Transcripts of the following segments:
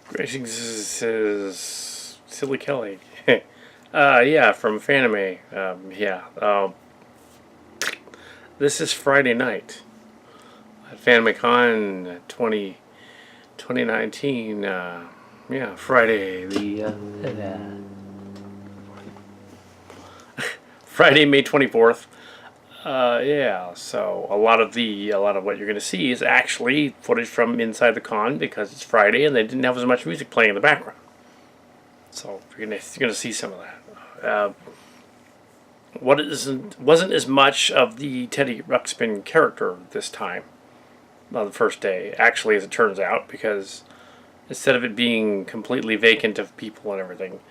Greetings, is Silly Kelly. Yeah, from Fanime. This is Friday night at FanimeCon 2019. Friday Friday, May 24th. So a lot of what you're going to see is actually footage from inside the con because it's Friday and they didn't have as much music playing in the background. So you're going to see some of that. Wasn't as much of the Teddy Ruxpin character this time on the first day, actually, as it turns out, because instead of it being completely vacant of people and everything,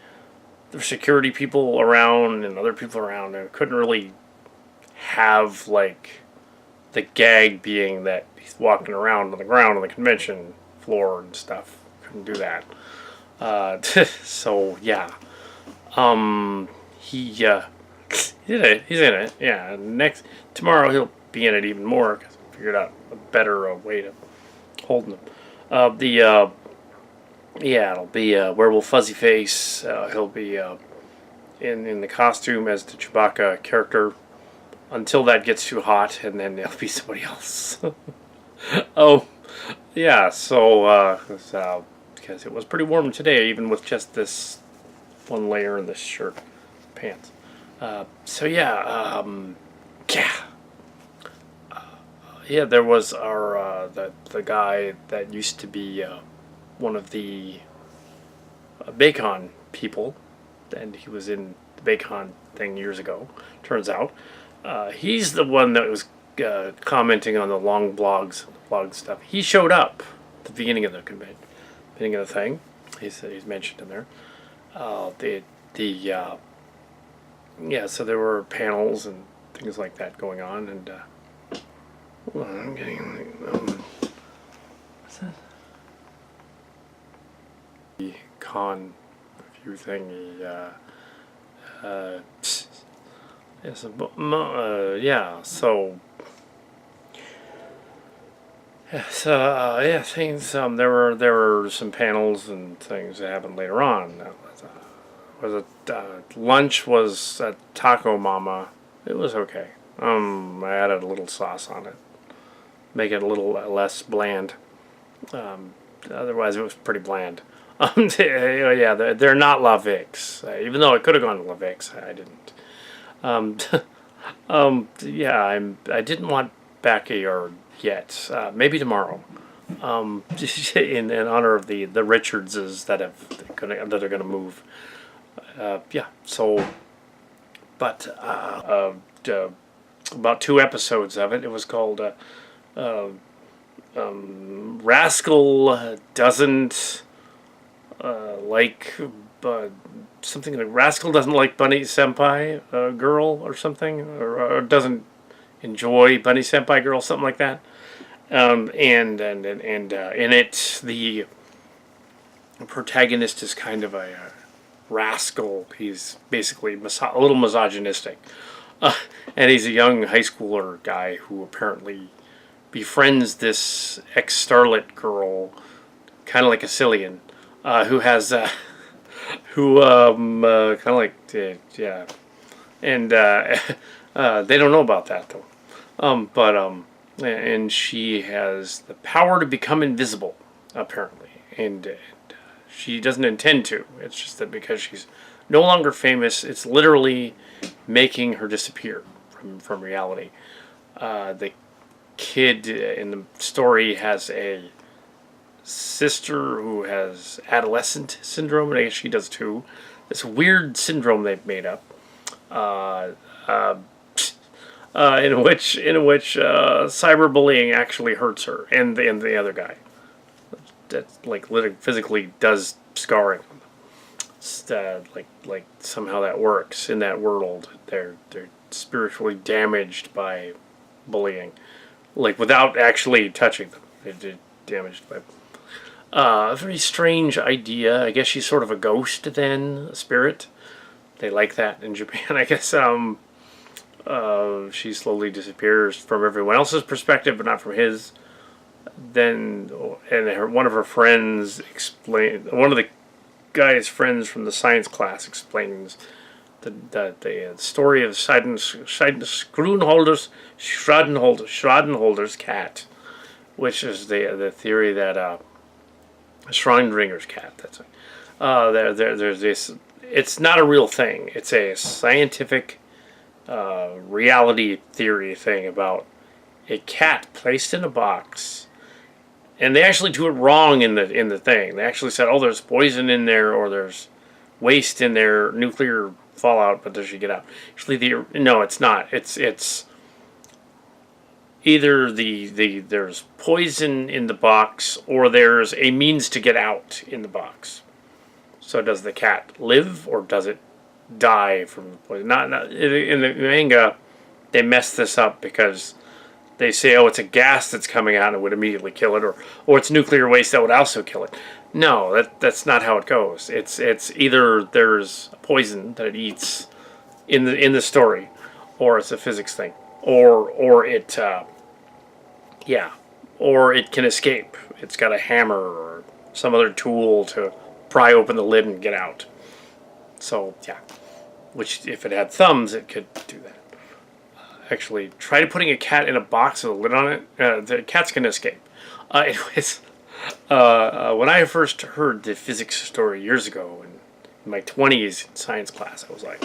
there were security people around and other people around, and couldn't really have, like, the gag being that he's walking around on the ground on the convention floor and stuff. Couldn't do that. So, yeah. He's in it. Yeah. Tomorrow he'll be in it even more because I figured out a better way to hold him. It'll be Werewolf Fuzzy Face. He'll be in the costume as the Chewbacca character until that gets too hot, and then it'll be somebody else. Oh, yeah. So because it was pretty warm today, even with just this one layer in this shirt, pants. There was our the guy that used to be one of the Baycon people, and he was in the Baycon thing years ago. Turns out, he's the one that was commenting on the long blog stuff. He showed up at the beginning of the convention, beginning of the thing. He's mentioned in there. So there were panels and things like that going on, and I'm getting what's that? The con review thingy. Things. There were some panels and things that happened later on. Lunch was at Taco Mama. It was okay. I added a little sauce on it, make it a little less bland. Otherwise, it was pretty bland. They're not La Vix, even though it could have gone to La Vix. I didn't. I didn't want backyard yet. Maybe tomorrow. In honor of the Richardses that are gonna move. About 2 episodes of it. It was called Rascal Doesn't like something like Rascal Doesn't Like Bunny Senpai Girl or something, or doesn't enjoy Bunny Senpai Girl, something like that. And in it, the protagonist is kind of a rascal. He's basically a little misogynistic. And he's a young high schooler guy who apparently befriends this ex-starlet girl, kind of like a Cillian, who has, kind of like, and they don't know about that though. And she has the power to become invisible, apparently, and she doesn't intend to. It's just that because she's no longer famous, it's literally making her disappear from reality. The kid in the story has a sister who has adolescent syndrome, and I guess she does too. This weird syndrome they've made up, in which cyberbullying actually hurts her and the other guy. That like literally physically does scarring. Like somehow that works in that world. They're spiritually damaged by bullying, like without actually touching them. They're damaged by. A very strange idea. I guess she's sort of a ghost then, a spirit. They like that in Japan, I guess. She slowly disappears from everyone else's perspective, but not from his. then one of her friends explained, one of the guy's friends from the science class explains the story of Schradenholder's cat, which is the theory that Schrodinger's cat. That's it. There's this. It's not a real thing. It's a scientific reality theory thing about a cat placed in a box, and they actually do it wrong in the thing. They actually said, "Oh, there's poison in there, or there's waste in there, nuclear fallout, but there should get out." Actually, no, it's not. It's either there's poison in the box, or there's a means to get out in the box. So does the cat live, or does it die from the poison? Not in the manga. They mess this up because they say, "Oh, it's a gas that's coming out and it would immediately kill it," or it's nuclear waste that would also kill it. No, that's not how it goes. It's either there's a poison that it eats in the story, or it's a physics thing, or it or it can escape. It's got a hammer or some other tool to pry open the lid and get out. So yeah, which if it had thumbs, it could do that. Actually, try putting a cat in a box with a lid on it. The cat's going to escape. Anyways, when I first heard the physics story years ago in my 20s in science class, I was like,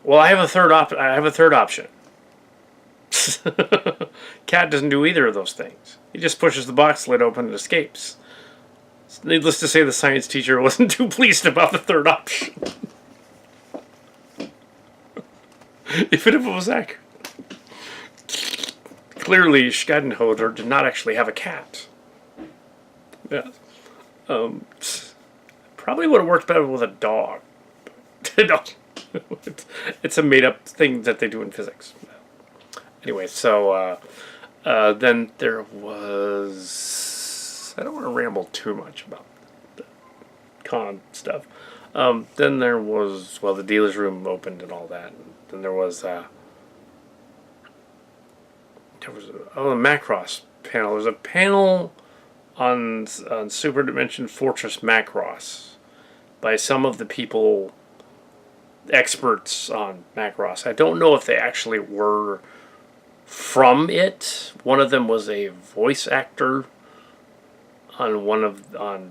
well, I have a third option. Cat doesn't do either of those things. He just pushes the box lid open and escapes. Needless to say, the science teacher wasn't too pleased about the third option. If it was accurate. Clearly, Schradenholder did not actually have a cat. Yeah. Probably would have worked better with a dog. It's a made-up thing that they do in physics. Anyway, so then there was... I don't want to ramble too much about the con stuff. Then there was... Well, the dealer's room opened and all that. Then there was a Macross panel. There's a panel on Super Dimension Fortress Macross by some of the people, experts on Macross. I don't know if they actually were from it. One of them was a voice actor on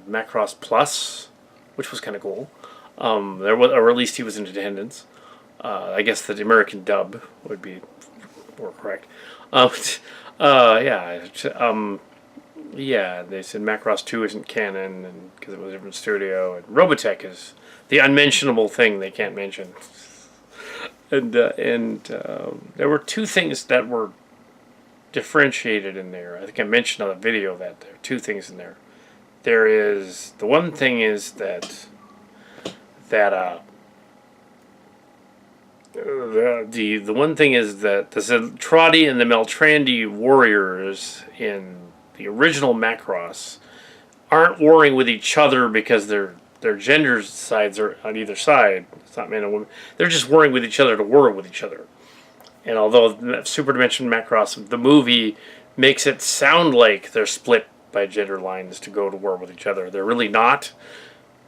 Macross Plus, which was kind of cool. There was, or at least he was in attendance. I guess the American dub would be more correct. Yeah, they said Macross 2 isn't canon and because it was a different studio, and Robotech is the unmentionable thing they can't mention. And there were two things that were differentiated in there. I think I mentioned on the video that there are two things in there. There is the one thing is that the one thing is that the Zentradi and the Meltrandi warriors in the original Macross aren't warring with each other because their gender sides are on either side. It's not man and woman. They're just warring with each other to war with each other. And although Super Dimension Macross, the movie, makes it sound like they're split by gender lines to go to war with each other, they're really not.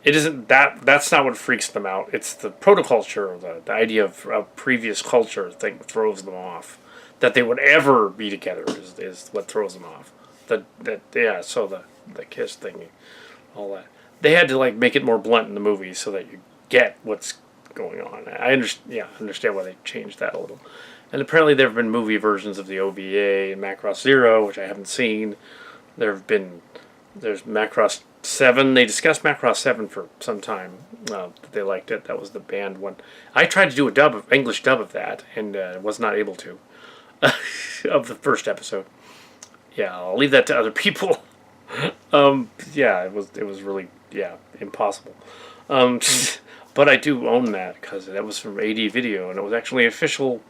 It isn't that. That's not what freaks them out. It's the protoculture, the idea of previous culture thing that throws them off. That they would ever be together is what throws them off. So the kiss thing, all that. They had to make it more blunt in the movie so that you get what's going on. I understand why they changed that a little. And apparently there have been movie versions of the OVA and Macross Zero, which I haven't seen. There's Macross 7. They discussed Macross 7 for some time. They liked it. That was the banned one. I tried to do English dub of that, and was not able to. Of the first episode. Yeah, I'll leave that to other people. It was really impossible. But I do own that because that was from AD Video, and it was actually official,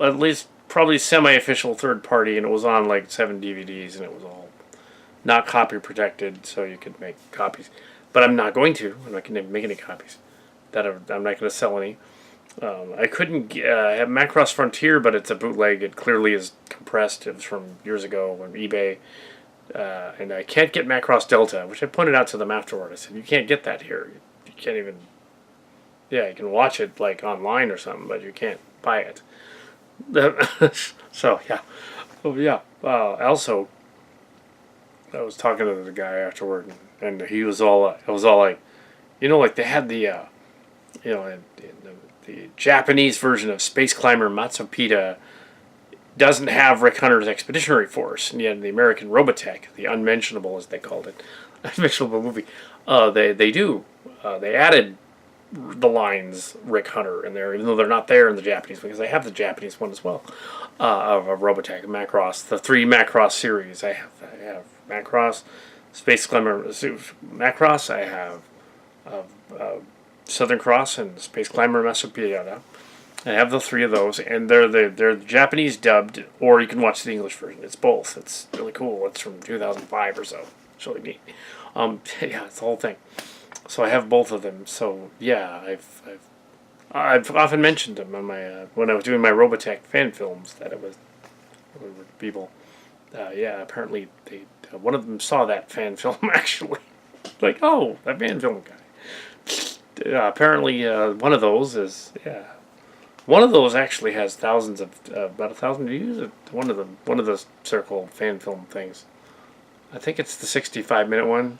at least probably semi-official third party, and it was on 7 DVDs, and it was all not copy protected, so you could make copies. But I'm not going to. I'm not going to make any copies. I'm not going to sell any. I couldn't have Macross Frontier, but it's a bootleg. It clearly is compressed. It was from years ago on eBay. And I can't get Macross Delta, which I pointed out to them afterward. I said, you can't get that here. You can't even... Yeah, you can watch it like online or something, but you can't buy it. So, yeah. Oh, yeah. Also, I was talking to the guy afterward, and he was all... It was all like... like they had the... the Japanese version of Space Climber Matsupita doesn't have Rick Hunter's Expeditionary Force, and yet the American Robotech, the Unmentionable as they called it, Unmentionable movie, they do. They added the lines Rick Hunter in there, even though they're not there in the Japanese, because they have the Japanese one as well, of Robotech, Macross, the 3 Macross series. I have Macross, Space Climber, Macross, I have Southern Cross, and Space Climber Matsupita. I have the 3 of those, and they're Japanese dubbed, or you can watch the English version. It's both. It's really cool. It's from 2005 or so. It's really neat. Yeah, it's the whole thing. So I have both of them. So yeah, I've often mentioned them on my when I was doing my Robotech fan films that it was with people. Yeah, apparently they one of them saw that fan film actually. Like, oh, that fan film guy. Apparently, one of those is One of those actually has thousands of about 1,000 views. One of the circle fan film things. I think it's the 65-minute one.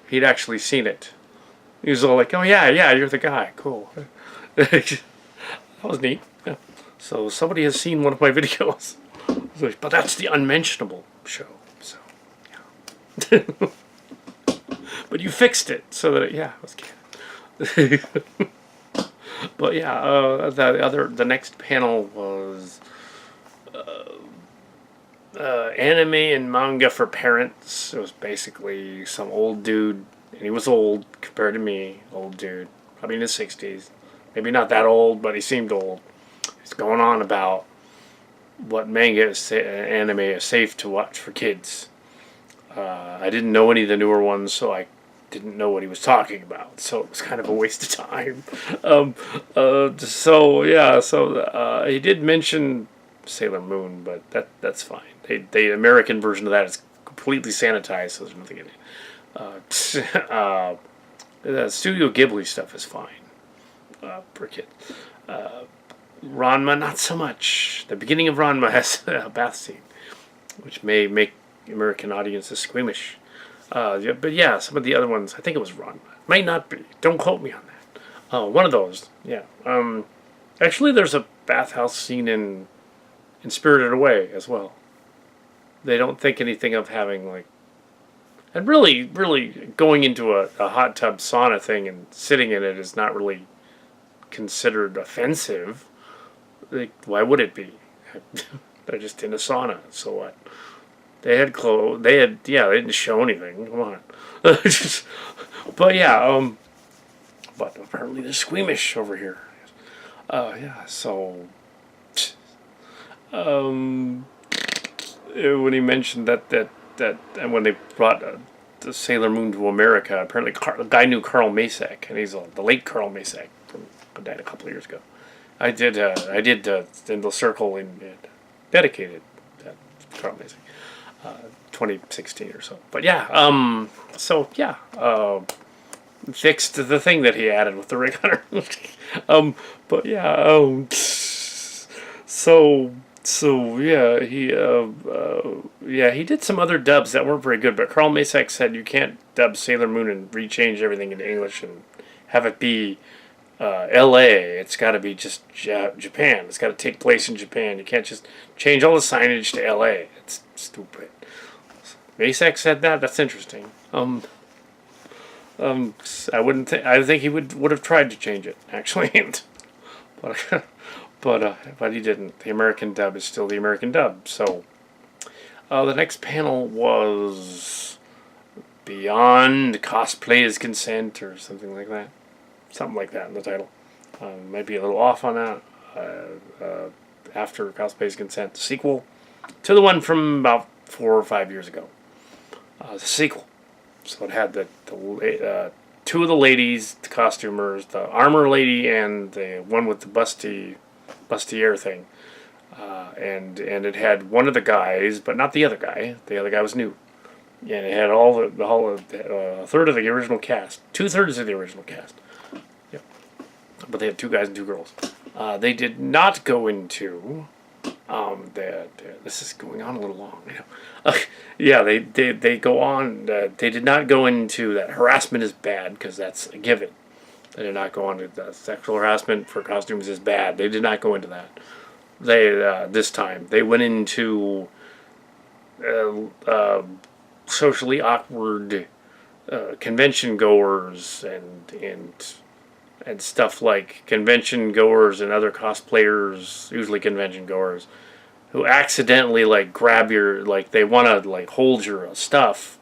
He'd actually seen it. He was all like, "Oh yeah, you're the guy. Cool." That was neat. Yeah. So somebody has seen one of my videos. But that's the Unmentionable show. So yeah. But you fixed it so that it was canon. But yeah, the next panel was anime and manga for parents. It was basically some old dude, and he was old compared to me, old dude, probably in his 60s. Maybe not that old, but he seemed old. He's going on about what manga anime is safe to watch for kids. I didn't know any of the newer ones, so I didn't know what he was talking about, so it was kind of a waste of time. He did mention Sailor Moon, but that's fine. The American version of that is completely sanitized, so there's nothing in it. The Studio Ghibli stuff is fine for kids. Ranma, not so much. The beginning of Ranma has a bath scene, which may make American audiences squeamish. But yeah, some of the other ones, I think it was Ranma. Might not be. Don't quote me on that. One of those, yeah. Actually, there's a bathhouse scene in Spirited Away as well. They don't think anything of having, like... And really, really, going into a hot tub sauna thing and sitting in it is not really considered offensive. Like, why would it be? They're just in a sauna, so what? They had clothes. They didn't show anything. Come on. But yeah, but apparently they're squeamish over here. So, when he mentioned that and when they brought the Sailor Moon to America, apparently a guy knew Carl Macek, and he's the late Carl Macek, who died a couple of years ago. I did in the circle dedicated Carl Macek. 2016 or so. But yeah, fixed the thing that he added with the Rick Hunter. But yeah, he did some other dubs that weren't very good, but Carl Macek said you can't dub Sailor Moon and rechange everything into English and have it be L.A. It's got to be just Japan. It's got to take place in Japan. You can't just change all the signage to L.A. It's stupid. Macek said that. That's interesting. I wouldn't. I think he would have tried to change it actually, but he didn't. The American dub is still the American dub. So the next panel was Beyond Cosplay's Consent or something like that. Something like that in the title. Might be a little off on that. After Cosplay's Consent, the sequel to the one from about 4 or 5 years ago. The sequel. So it had the two of the ladies, the costumers, the armor lady, and the one with the bustier thing. And it had one of the guys, but not the other guy. The other guy was new. And it had all the whole a third of the original cast, 2/3 of the original cast. Yep. But they had two guys and two girls. They did not go into this is going on a little long. Yeah, they go on. They did not go into that harassment is bad because that's a given. They did not go on to that sexual harassment for costumes is bad. They did not go into that. They this time they went into socially awkward convention goers and stuff like convention goers and other cosplayers, usually convention goers, who accidentally like grab your they want to like hold your stuff,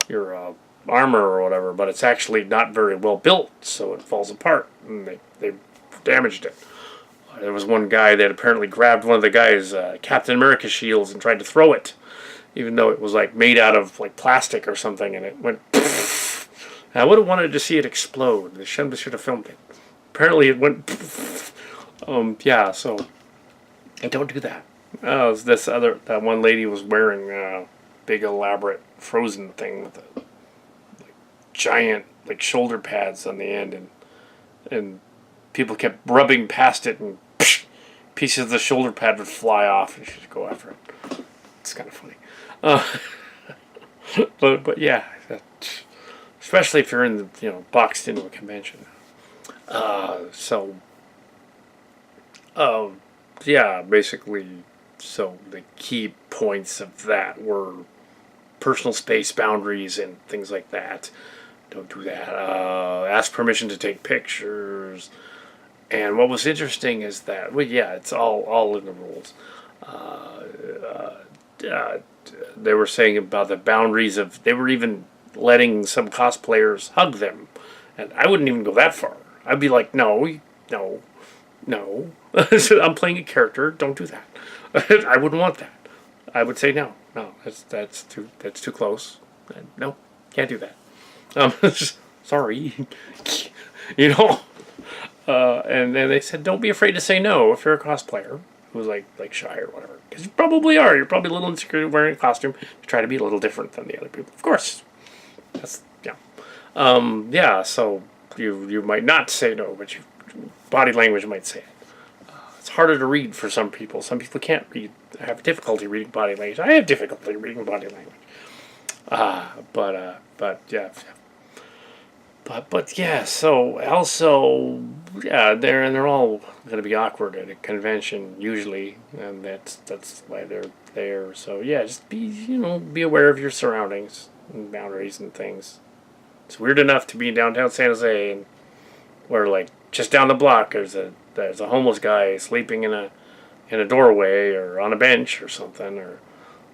your armor or whatever, but it's actually not very well built, so it falls apart and they damaged it. There was one guy that apparently grabbed one of the guy's Captain America shields and tried to throw it, even though it was like made out of like plastic or something, and it went. I would have wanted to see it explode. They should have filmed it. Apparently, it went. Yeah, so don't do that. That one lady was wearing a big elaborate Frozen thing with a giant shoulder pads on the end, and people kept rubbing past it, and pieces of the shoulder pad would fly off, and she'd go after it. It's kind of funny. But yeah, especially if you're in boxed into a convention. Yeah, basically, so the key points of that were personal space boundaries and things like that. Don't do that. Ask permission to take pictures. And what was interesting is that, it's all in the rules. They were saying about the boundaries of, they were even letting some cosplayers hug them. And I wouldn't even go that far. I'd be like, no. I'm playing a character, don't do that. I wouldn't want that. I would say no, that's too close. No, can't do that. Sorry. And then they said, don't be afraid to say no if you're a cosplayer who's like shy or whatever. Because you probably are. You're probably a little insecure wearing a costume to try to be a little different than the other people. Of course. So you might not say no, but your body language might say it. It's harder to read for some people. Some people can't read. Have difficulty reading body language. I have difficulty reading body language. But yeah, so also, they're all going to be awkward at a convention usually, and that's why they're there. So yeah, just be aware of your surroundings and boundaries and things. It's weird enough to be in downtown San Jose and where just down the block there's a homeless guy sleeping in a doorway or on a bench or something, or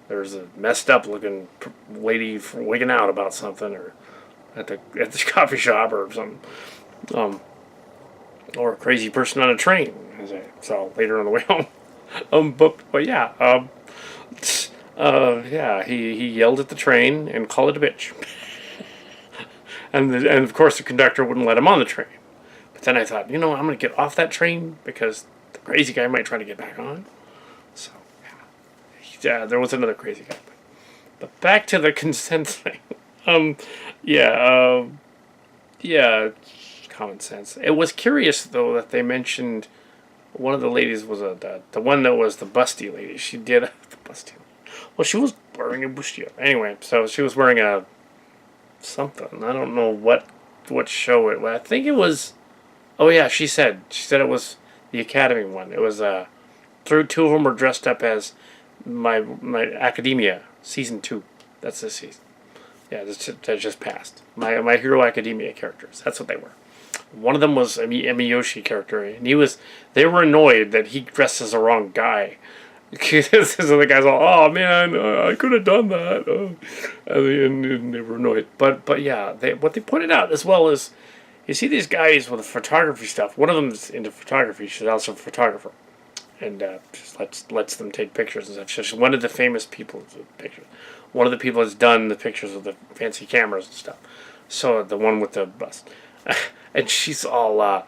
there's a messed up looking lady wigging out about something, or at the coffee shop or something, or a crazy person on a train, as I saw later on the way home. He yelled at the train and called it a bitch, and of course the conductor wouldn't let him on the train. But then I thought, I'm going to get off that train because the crazy guy might try to get back on. So there was another crazy guy. But back to the consent thing. Common sense. It was curious, though, that they mentioned one of the ladies was the one that was the busty lady. She did the busty. Well, she was wearing a bustier. Anyway, so she was wearing a something. I don't know what show it was. I think it was. Oh yeah, she said it was the Academy one. It was two of them were dressed up as my Academia season 2. That's this season. Yeah, that just passed. My Hero Academia characters. That's what they were. One of them was a Miyoshi character, and they were annoyed that he dressed as the wrong guy. So the guy's all, oh man, I could have done that. And they were annoyed. But yeah, what they pointed out as well is, you see these guys with the photography stuff. One of them's into photography. She's also a photographer, and just lets them take pictures and stuff. She's one of the famous people with pictures. One of the people has done the pictures with the fancy cameras and stuff. So the one with the bust, and she's all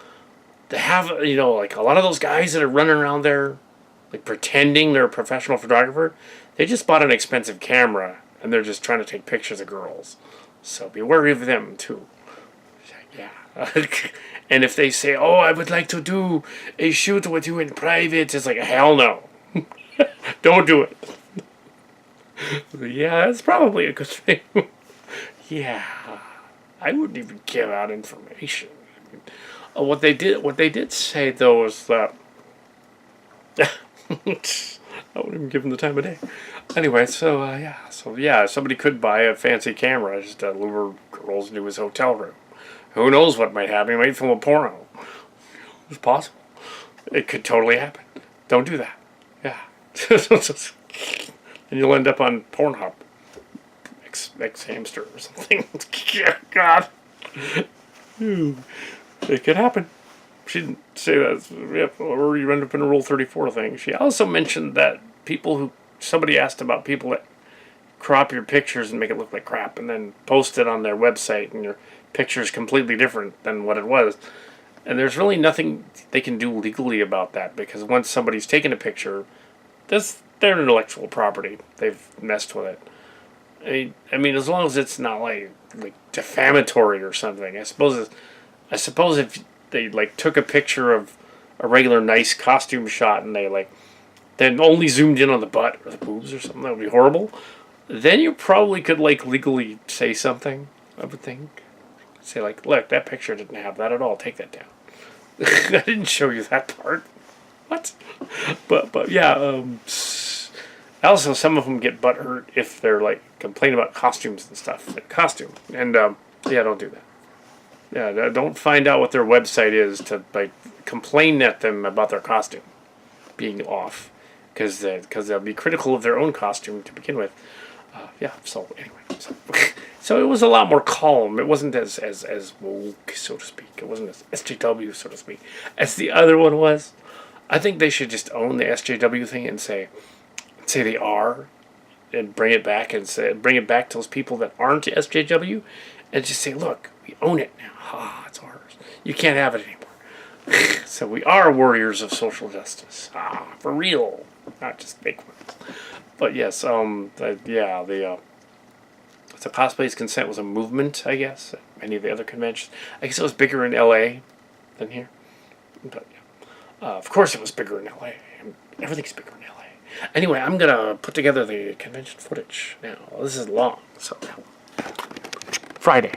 they have like a lot of those guys that are running around there, like pretending they're a professional photographer. They just bought an expensive camera and they're just trying to take pictures of girls. So be wary of them too. Yeah. And if they say, "Oh, I would like to do a shoot with you in private," it's like, hell no. Don't do it. Yeah, that's probably a good thing. Yeah. I wouldn't even give out information. What they did say though was that I wouldn't even give them the time of day. Anyway, so somebody could buy a fancy camera just to lure girls into his hotel room. Who knows what might happen? He might film a porno. It's possible. It could totally happen. Don't do that. Yeah. And you'll end up on Pornhub. Ex hamster or something. God. It could happen. She didn't say that. Yep, or you end up in a Rule 34 thing. She also mentioned that somebody asked about people that crop your pictures and make it look like crap and then post it on their website and your picture is completely different than what it was. And there's really nothing they can do legally about that because once somebody's taken a picture, that's their intellectual property. They've messed with it. I mean, as long as it's not like defamatory or something. I suppose if they took a picture of a regular nice costume shot and they then only zoomed in on the butt or the boobs or something, that would be horrible. Then you probably could legally say something. I would think. Say look, that picture didn't have that at all. Take that down. I didn't show you that part. What? But yeah. Also, some of them get butthurt if they're complaining about costumes and stuff. Costume and yeah, don't do that. Yeah, don't find out what their website is to complain at them about their costume being off, because they'll be critical of their own costume to begin with. Yeah. So anyway, so it was a lot more calm. It wasn't as woke, so to speak. It wasn't as SJW, so to speak, as the other one was. I think they should just own the SJW thing and say they are, and bring it back to those people that aren't SJW, and just say, look, we own it now. It's ours. You can't have it anymore. So we are warriors of social justice. For real, not just fake ones. But yes, the class-based consent was a movement, I guess, at many of the other conventions. I guess it was bigger in L.A. than here. But yeah, of course it was bigger in L.A. Everything's bigger in L.A. Anyway, I'm gonna put together the convention footage now. This is long, so Friday.